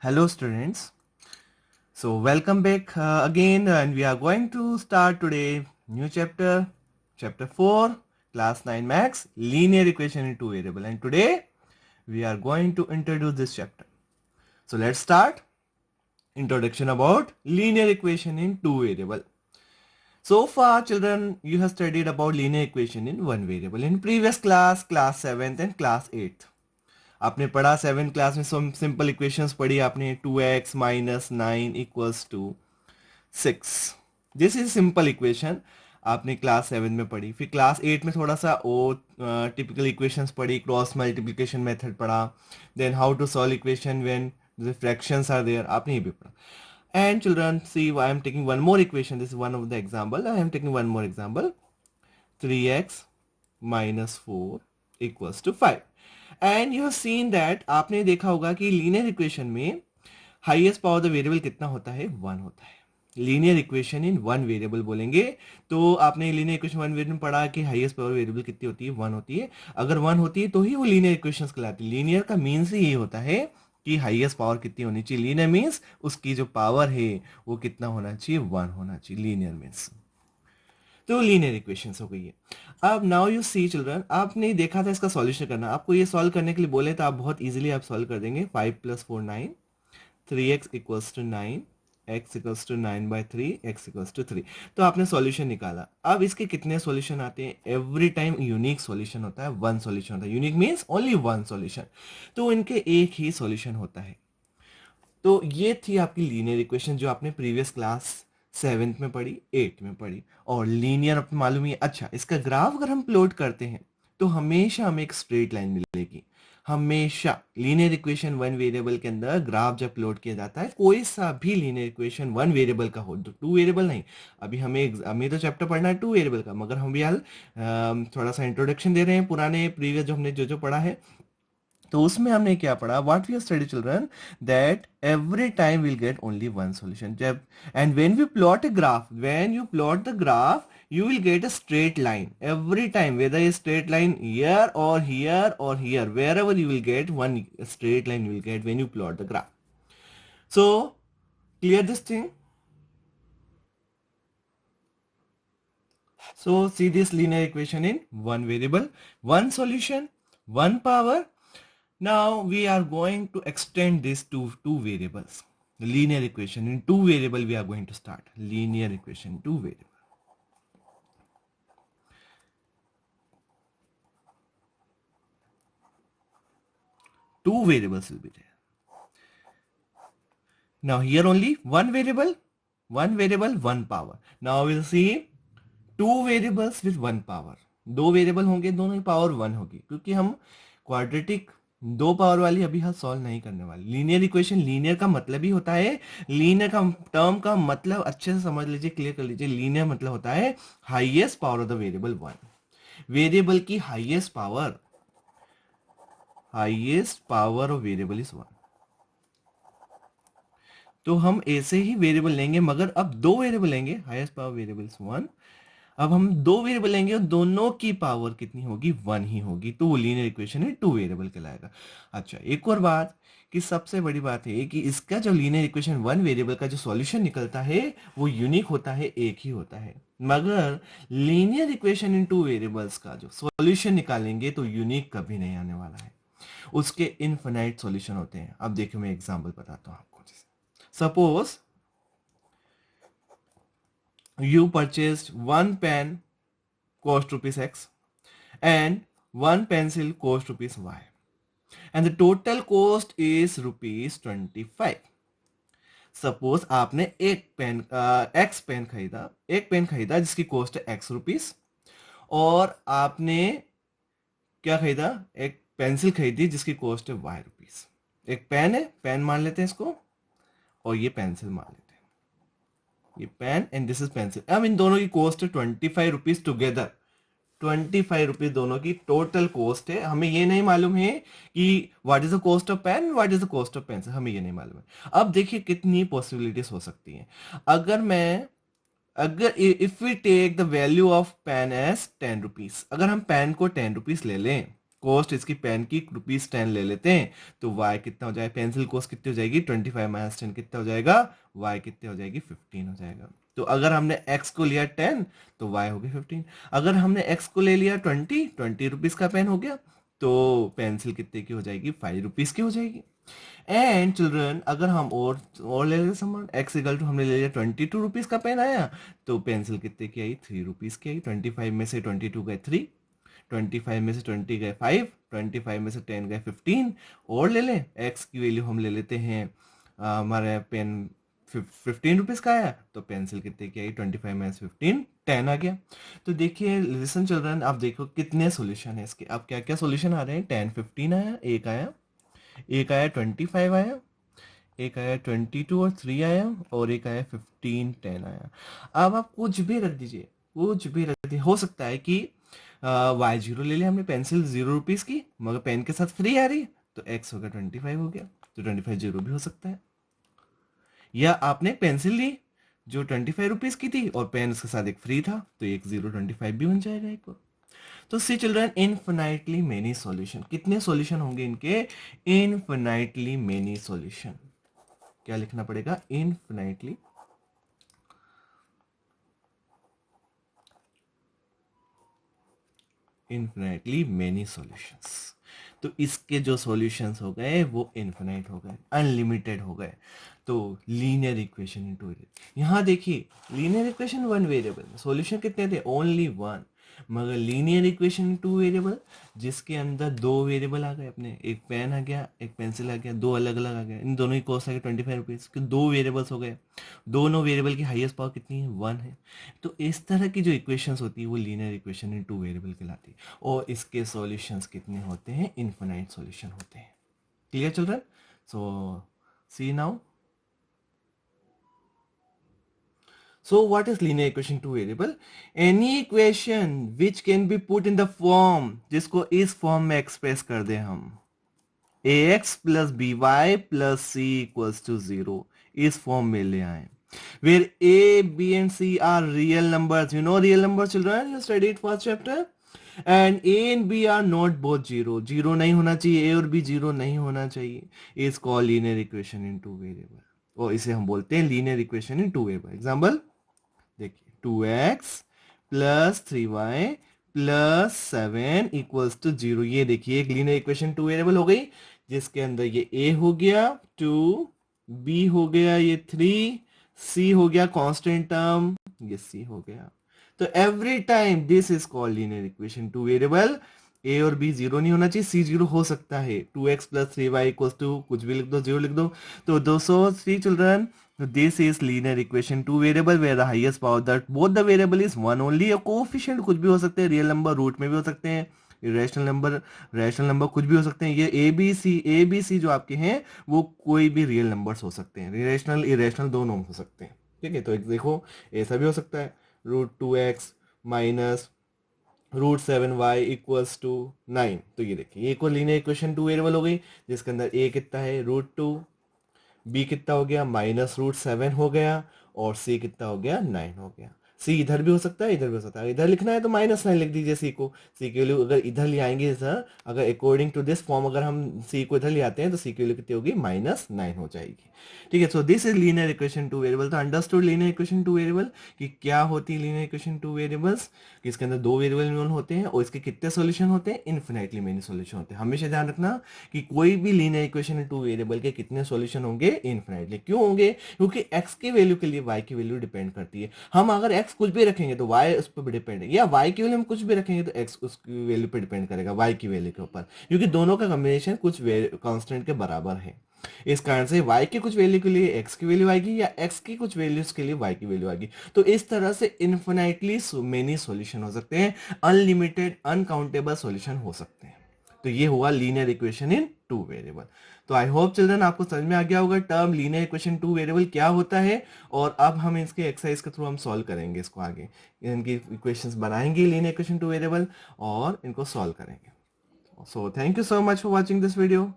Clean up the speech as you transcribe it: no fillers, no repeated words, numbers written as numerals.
Hello students. So welcome back again and we are going to start today new chapter 4 class 9 max linear equation in two variable, and today we are going to introduce this chapter. So let's start. Introduction about linear equation in two variable. So far children, you have studied about linear equation in one variable in previous class 7th and class 8th. आपने पढ़ा 7th class में simple equations पढ़ी आपने 2x minus 9 equals to 6. This is simple equation आपने class 7 में पढ़ी. फिर class 8 में थोड़ा सा टिपिकल इक्वेशंस पढ़ी, क्रॉस मल्टीप्लिकेशन मेथड पढ़ा, then how to solve equation when the fractions are there, आपने ये भी पढ़ा. And children, see, I am taking one more equation. This is one of the example. I am taking one more example. 3x minus 4 equals to 5. And you have seen that आपने देखा होगा कि linear equation में highest power the variable कितना होता है? 1 होता है. Linear equation in one variable बोलेंगे तो आपने लीनियर इक्वेशन वन वेरिएबल में पढ़ा कि हाईएस्ट पावर वेरिएबल कितनी होती है? 1 होती है. अगर 1 होती है तो ही वो लीनियर इक्वेशंस कहलाती है. लीनियर का मीन्स ही ये होता है कि हाईएस्ट पावर कितनी होनी चाहिए. लीनियर मीन्स उसकी जो पावर है वो कितना होना चाहिए? 1 होना चाहिए. लीनियर मीन्स तो लीनियर इक्वेशंस हो गई है. अब नाउ यू सी चिल्ड्रन, आपने देखा था इसका सॉल्यूशन करना. आपको ये सॉल्व करने के लिए बोले तो आप बहुत इजीली आप सॉल्व कर देंगे. 5 + 4 9, 3x equals to 9, x equals to 9/3, x equals to 3. तो आपने सॉल्यूशन निकाला. अब इसके कितने सॉल्यूशन आते हैं? एवरी टाइम यूनिक सॉल्यूशन होता है, वन सॉल्यूशन होता है. Unique means only one solution. तो इनके एक ही सॉल्यूशन होता है. तो ये थी आपकी लीनियर इक्वेशन जो आपने प्रीवियस क्लास 7th में पढ़ी, 8th में पढ़ी. और लीनियर आपको मालूम ही है. अच्छा, इसका ग्राफ अगर हम प्लॉट करते हैं तो हमेशा हमें एक स्ट्रेट लाइन मिलेगी. हमेशा लीनियर इक्वेशन वन वेरिएबल के अंदर ग्राफ जब प्लॉट किया जाता है, कोई सा भी लीनियर इक्वेशन वन वेरिएबल का हो, टू वेरिएबल नहीं. अभी हमें तो चैप्टर पढ़ना है टू वेरिएबल का, मगर हम भी हाल थोड़ा सा इंट्रोडक्शन दे रहे हैं पुराने प्रीवियस जो हमने जो पढ़ा है. तो उसमें हमने क्या पढ़ा? What we study children, that every time will get only one solution. जब and when we plot a graph, when you plot the graph, you will get a straight line every time, whether a straight line here or here, wherever you will get one straight line you will get when you plot the graph. So clear this thing. So see this linear equation in one variable, one solution, one power. Now we are going to extend this to two variables. The linear equation in two variable we are going to start. Linear equation two variable. Two variables will be there. Now here only one variable, one power. Now we'll see two variables with one power. दो variable होंगे, दोनों की power 1 होगी, क्योंकि हम quadratic दो power वाली अभी हम सॉल्व नहीं करने वाले. लीनियर इक्वेशन, लीनियर का मतलब ही होता है, लीनियर का टर्म का मतलब अच्छे से समझ लीजिए, क्लियर कर लीजिए. लीनियर मतलब होता है highest power of the variable 1. Variable की highest power of variable is 1. तो हम ऐसे ही वेरिएबल लेंगे, मगर अब दो वेरिएबल लेंगे. Highest power variable is 1. अब हम दो वेरिएबल लेंगे और दोनों की पावर कितनी होगी? 1 ही होगी. तो वो लीनियर इक्वेशन है टू वेरिएबल कहलाएगा. अच्छा, एक और बात कि सबसे बड़ी बात है कि इसका जो लीनियर इक्वेशन वन वेरिएबल का जो सॉल्यूशन निकलता है वो यूनिक होता है, एक ही होता है. मगर linear equation in two variables का जो सॉल्यूशन निकालेंगे तो यूनिक कभी नहीं आने वाला है. उसके इनफिनाइट सॉल्यूशन होते हैं. अब देखिए, मैं एग्जांपल बताता हूं आपको. Suppose you purchased one pen cost rupees X and one pencil cost rupees Y, and the total cost is rupees 25. Suppose आपने एक पेन एक्स पेन खरीदा, एक पेन खरीदा जिसकी कॉस्ट है एक्स रुपीस, और आपने क्या खरीदा? एक पेंसिल खरीदी जिसकी कॉस्ट है वाई रुपीस. एक पेन है, पेन मान लेते हैं इसको, और ये पेंसिल मान लेते हैं. ये pen and this is pencil. अब इन दोनों की कॉस्ट है 25 रुपीज टुगेदर. 25 रुपीज दोनों की टोटल कॉस्ट है. हमें ये नहीं मालूम है कि what is the cost of pen, what is the cost of pencil, हमें ये नहीं मालूम है. अब देखिए कितनी पॉसिबिलिटीज हो सकती हैं. अगर if we take the value of pen as 10 rupees, अगर हम पेन को 10 रुपीज ले लें कॉस्ट इसकी पेन की ₹10 ले लेते हैं तो y कितना हो जाएगा, पेंसिल कॉस्ट कितनी हो जाएगी 25 माइनस 10 कितना हो जाएगा, y कितने हो जाएगी 15 हो जाएगा। तो अगर हमने x को लिया 10 तो y हो गया 15। अगर हमने x को ले लिया 20 रुपीज का पेन हो गया तो पेंसिल कितने की हो जाएगी, 5 रुपीज की हो जाएगी। एंड चिल्ड्रन अगर हम और ले लेते सामान, x इक्वल टू हमने ले लिया 22 रुपीज का पेन आया तो पेंसिल कितने की आई, 3 रुपीज की आई। 25 में से 22 गए 3, 25 में से 20 गए 5, 25 में से 10 गए 15 और ले लें x की वैल्यू हम ले लेते हैं, हमारे पेन 15 रुपीज का आया तो पेंसिल कितने की आई, 25 माइनस 15 10 आ गया। तो देखिए लिसन चिल्ड्रन, आप देखो कितने सॉल्यूशन है इसके, अब क्या क्या सॉल्यूशन आ रहे हैं, 10 15 आया, एक आया 25 आया, एक आया 22 और 3 आया और एक आया 15 10 आया। अब आप कुछ भी रख दीजिए, कुछ भी रख दीजिए। हो सकता है कि y0 ले लिया हमने, पेंसिल 0 रुपीज की मगर पेन के साथ फ्री आ रही है तो x हो गया 25 हो गया, तो 25 0 भी हो सकता है। या आपने पेंसिल ली जो 25 रुपीज की थी और पेन उसके साथ एक फ्री था तो एक 0.25 भी बन जाएगा एक और। तो सी चिल्ड्रन इनफिनाइटली मेनी सॉल्यूशन, कितने सॉल्यूशन होंगे इनके, इनफिनाइटली मेनी सॉल्यूशन। क्या लिखना पड़ेगा, इनफिनाइटली मेनी सॉल्यूशंस। तो इसके जो सॉल्यूशंस हो गए वो इनफिनाइट हो गए, अनलिमिटेड हो गए। तो लीनियर इक्वेशन इन 2 वेरिएबल, यहां देखिए लीनियर इक्वेशन 1 वेरिएबल, सॉल्यूशन कितने थे, ओनली 1। मगर लीनियर इक्वेशन इन 2 वेरिएबल जिसके अंदर 2 वेरिएबल आ गए अपने, एक पेन आ गया एक पेंसिल आ गया, 2 अलग अलग आ गए, इन दोनों की कॉस्ट आ गया 25 रुपीज, 2 वेरिएबल्स हो गए, दोनों वेरिएबल की हाईएस्ट पावर कितनी है, 1 है। तो इस तरह की जो इक्वेशंस होती है वो लीनियर इक्वेशन इन 2 वेरिएबल कहलाती है और इसके सॉल्यूशंस कितने होते हैं, इनफिनाइट सॉल्यूशन होते हैं। Clear children? So see now, so what is linear equation 2 variable? Any equation which can be put in the form, जिसको इस फॉर्म में एक्सप्रेस कर दे हम, ax plus by plus c equals to 0, इस form में ले आए, where a, b and c are real numbers. You know real numbers children, you studied first chapter. And a and b are not both 0, 0 नहीं होना चाहिए, a और b 0 नहीं होना चाहिए, is called linear equation in 2 variable, और इसे हम बोलते हैं linear equation in 2 variable. Example देखिए, 2x plus 3y plus 7 equals to 0। ये देखिए एक लीनियर इक्वेशन 2 वेरिएबल हो गई जिसके अंदर ये a हो गया 2, b हो गया ये 3, c हो गया कांस्टेंट टर्म, ये c हो गया। तो every time this is called linear equation 2 variable. a और b 0 नहीं होना चाहिए, c 0 हो सकता है, 2x plus 3y equals to कुछ भी लिख दो, 0 लिख दो। तो 203 children, so this is linear equation 2 variable where the highest power that both the variable is 1 only। a coefficient कुछ भी हो सकते हैं, रियल नंबर रूट में भी हो सकते हैं, इरेशनल नंबर रैशनल नंबर कुछ भी हो सकते हैं। ये ए बी सी जो आपके हैं वो कोई भी रियल नंबर्स हो सकते हैं, इरेशनल इरेशनल दोनों हो सकते हैं। ठीक है, तो एक देखो ऐसा भी हो सकता है, √2x minus √7y equals to 9। तो ये देखिए एक और लीनियर इक्वेशन 2 वेरिएबल हो गई जिसके अंदर a कितना है √2, b कितना हो गया -√7 हो गया और c कितना हो गया 9 हो गया। c इधर भी हो सकता है इधर भी हो सकता है, इधर लिखना है तो -9 लिख दीजिए c को, c के लिए अगर इधर ले आएंगे सर, अगर अकॉर्डिंग टू दिस फॉर्म अगर हम c को इधर ले आते हैं तो c के लिए कितनी होगी -9 हो जाएगी। ठीक है, so this is linear equation 2 variable. तो अंडरस्टूड लीनियर इक्वेशन 2 वेरिएबल कि क्या होती है लीनियर इक्वेशन 2 वेरिएबल्स, कि इसके अंदर 2 वेरिएबल इन्वॉल्व होते हैं और इसके कितने सॉल्यूशन होते हैं, इनफिनिटली मेनी सॉल्यूशन होते हैं। हमेशा ध्यान रखना कि कोई भी लीनियर इक्वेशन 2 वेरिएबल के कितने सॉल्यूशन होंगे, इनफिनिटली। क्यों होंगे, क्योंकि x की वैल्यू के लिए y की वैल्यू डिपेंड करती है। हम अगर x कुछ भी रखेंगे तो y उस पर डिपेंड है, या y की वैल्यू हम कुछ भी रखेंगे तो x उसकी वैल्यू पर डिपेंड करेगा y की वैल्यू के ऊपर, क्योंकि दोनों का कॉम्बिनेशन कुछ कांस्टेंट के बराबर है। इस कारण से y की कुछ वैल्यू के लिए x की वैल्यू आएगी या x की कुछ वैल्यूज के लिए y की वैल्यू आएगी। तो इस तरह से इनफिनाइटली मेनी सॉल्यूशन हो सकते हैं, अनलिमिटेड अनकाउंटेबल सॉल्यूशन हो सकते हैं। तो ये हुआ लीनियर इक्वेशन इन 2 वेरिएबल। तो आई होप चिल्ड्रन आपको समझ में आ गया होगा टर्म लीनियर इक्वेशन 2 वेरिएबल क्या होता है, और अब हम इसके एक्सरसाइज के थ्रू हम सॉल्व करेंगे इसको, आगे इनकी इक्वेशंस बनाएंगे लीनियर इक्वेशन 2 वेरिएबल और इनको सॉल्व करेंगे। So thank you so much for watching this video.